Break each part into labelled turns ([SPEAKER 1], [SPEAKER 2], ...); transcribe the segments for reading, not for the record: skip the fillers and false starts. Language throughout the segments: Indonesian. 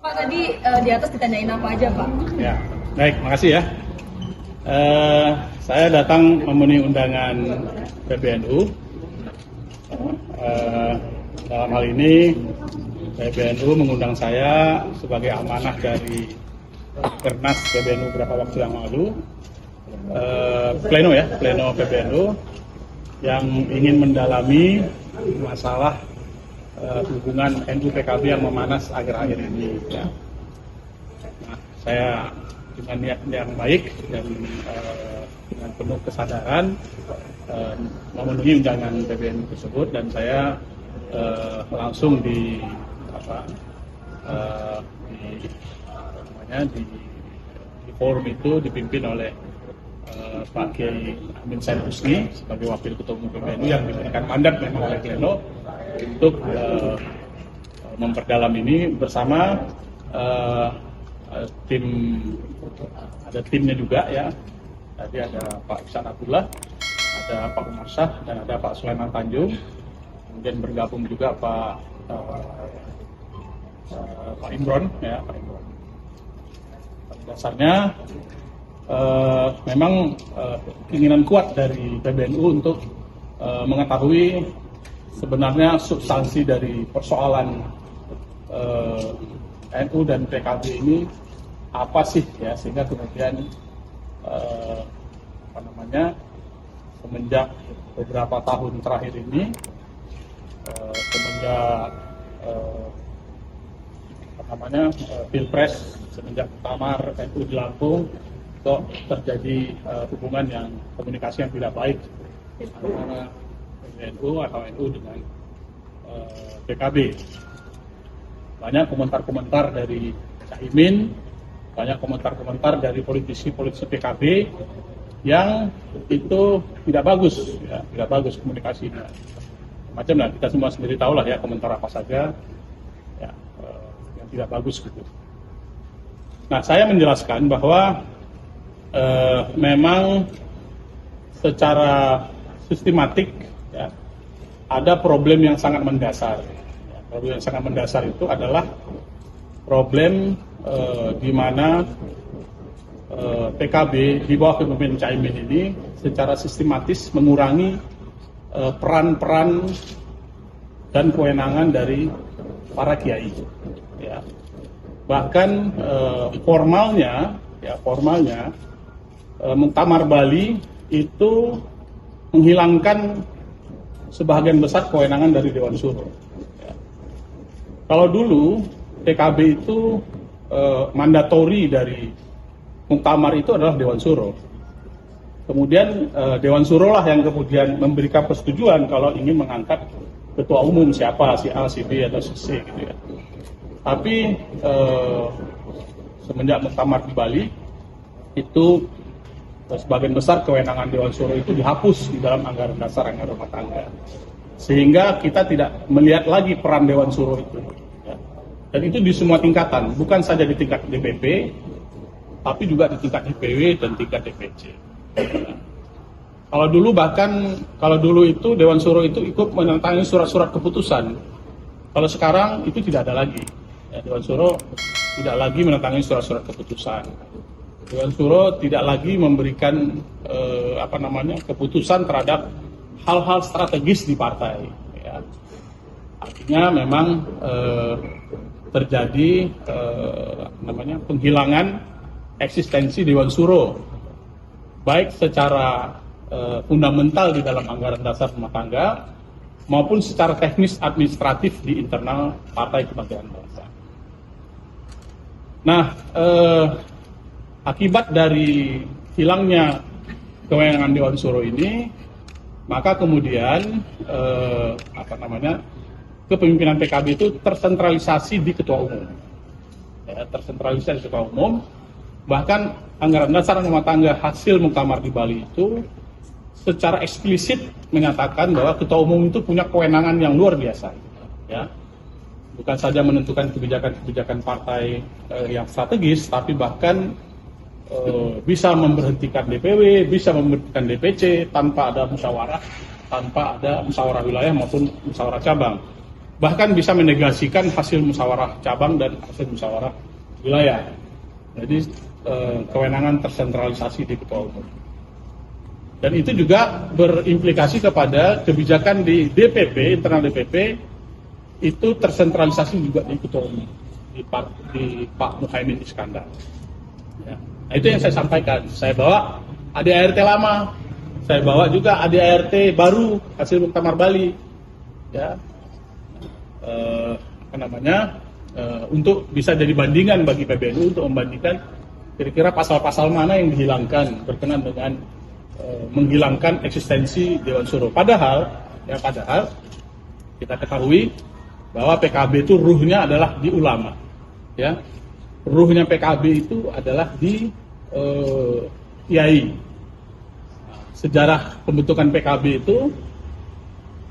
[SPEAKER 1] Pak tadi di atas ditanyain apa aja Pak?
[SPEAKER 2] Ya, baik, makasih ya. Saya datang memenuhi undangan PBNU. Dalam hal ini PBNU mengundang saya sebagai amanah dari Kernas PBNU beberapa waktu yang lalu, pleno PBNU yang ingin mendalami masalah hubungan NU PKB yang memanas akhir-akhir ini. Ya. Nah, saya dengan niat yang baik dan dengan penuh kesadaran memenuhi undangan PBNU tersebut, dan saya langsung di forum itu dipimpin oleh Pak Kiai Amin Syed Husni sebagai Wakil Ketua Umum PBNU yang diberikan mandat memang oleh pleno untuk memperdalam ini bersama tim, ada timnya juga ya. Tadi ada Pak Iksan Abdullah, ada Pak Umar Syah, dan ada Pak Sulaiman Tanjung. Kemudian bergabung juga Pak Imron ya, Pak Imron. Pada dasarnya memang keinginan kuat dari PBNU untuk mengetahui sebenarnya substansi dari persoalan NU dan PKB ini apa sih ya, sehingga kemudian semenjak beberapa tahun terakhir ini, semenjak Pilpres, semenjak Muktamar NU di Lampung, kok terjadi hubungan yang komunikasi yang tidak baik antara PBNU atau NU dengan PKB. Banyak komentar-komentar dari Caimin, banyak komentar-komentar dari politisi-politisi PKB yang itu tidak bagus, ya, tidak bagus komunikasinya. Macam lah, kita semua sendiri tahu lah ya komentar apa saja ya, yang tidak bagus gitu. Nah, saya menjelaskan bahwa memang secara sistematik ya, ada problem yang sangat mendasar. Ya, problem yang sangat mendasar itu adalah problem di mana PKB di bawah kepemimpinan Caimin ini secara sistematis mengurangi peran-peran dan kewenangan dari para kiai. Ya. Bahkan formalnya Muktamar Bali itu menghilangkan sebagian besar kewenangan dari Dewan Suro. Ya. Kalau dulu PKB itu mandatori dari Muktamar itu adalah Dewan Suro. Kemudian Dewan Suro lah yang kemudian memberikan persetujuan kalau ingin mengangkat ketua umum siapa, si A, si B, atau si C gitu ya. Tapi semenjak Muktamar di Bali itu sebagian besar kewenangan Dewan Suro itu dihapus di dalam anggaran dasar anggaran rumah tangga, sehingga kita tidak melihat lagi peran Dewan Suro itu ya. Dan itu di semua tingkatan, bukan saja di tingkat DPP, tapi juga di tingkat DPW dan tingkat DPC. Kalau dulu itu Dewan Suro itu ikut menandatangani surat-surat keputusan. Kalau sekarang itu tidak ada lagi. Ya, Dewan Suro tidak lagi menandatangani surat-surat keputusan. Dewan Suro tidak lagi memberikan keputusan terhadap hal-hal strategis di partai. Ya. Artinya memang terjadi penghilangan eksistensi Dewan Suro, baik secara fundamental di dalam anggaran dasar rumah tangga maupun secara teknis administratif di internal Partai Kebangkitan Bangsa. Nah, akibat dari hilangnya kewenangan Dewan Suro ini, maka kemudian kepemimpinan PKB itu tersentralisasi di ketua umum. Ya, tersentralisasi di ketua umum. Bahkan anggaran dasar rumah tangga hasil Muktamar di Bali itu secara eksplisit menyatakan bahwa ketua umum itu punya kewenangan yang luar biasa. Ya. Bukan saja menentukan kebijakan-kebijakan partai yang strategis, tapi bahkan bisa memberhentikan DPW, bisa memberhentikan DPC tanpa ada musyawarah wilayah maupun musyawarah cabang. bahkan bisa menegasikan hasil musyawarah cabang dan hasil musyawarah wilayah. Jadi kewenangan tersentralisasi di ketua umum. Dan itu juga berimplikasi kepada kebijakan di DPP, internal DPP, itu tersentralisasi juga di ketua umum, di Pak Muhaimin Iskandar. Ya. Nah, itu yang saya sampaikan. Saya bawa ADART lama, saya bawa juga ADART baru hasil Muktamar Bali, ya, untuk bisa jadi bandingan bagi PBNU untuk membandingkan kira-kira pasal-pasal mana yang dihilangkan berkenan dengan menghilangkan eksistensi Dewan Suro. Padahal kita ketahui bahwa PKB itu ruhnya adalah di ulama, ya, ruhnya PKB itu adalah di kiai. Sejarah pembentukan PKB itu,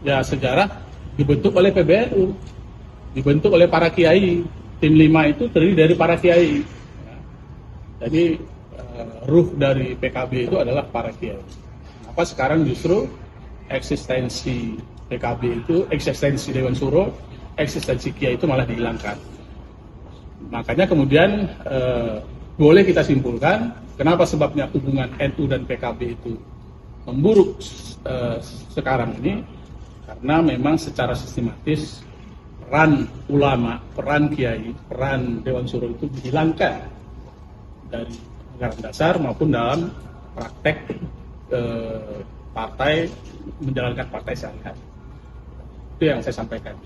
[SPEAKER 2] ya, sejarah dibentuk oleh PBNU, dibentuk oleh para kiai. Tim 5 itu terdiri dari para kiai. Ya. Jadi ruh dari PKB itu adalah para kiai. Apa sekarang justru eksistensi PKB itu, eksistensi Dewan Suro, eksistensi kiai itu malah dihilangkan. Makanya kemudian boleh kita simpulkan kenapa sebabnya hubungan NU dan PKB itu memburuk sekarang ini, karena memang secara sistematis peran ulama, peran kiai, peran Dewan Suro itu dihilangkan dari anggaran dasar maupun dalam praktek partai menjalankan partai sehari-hari. Itu yang saya sampaikan.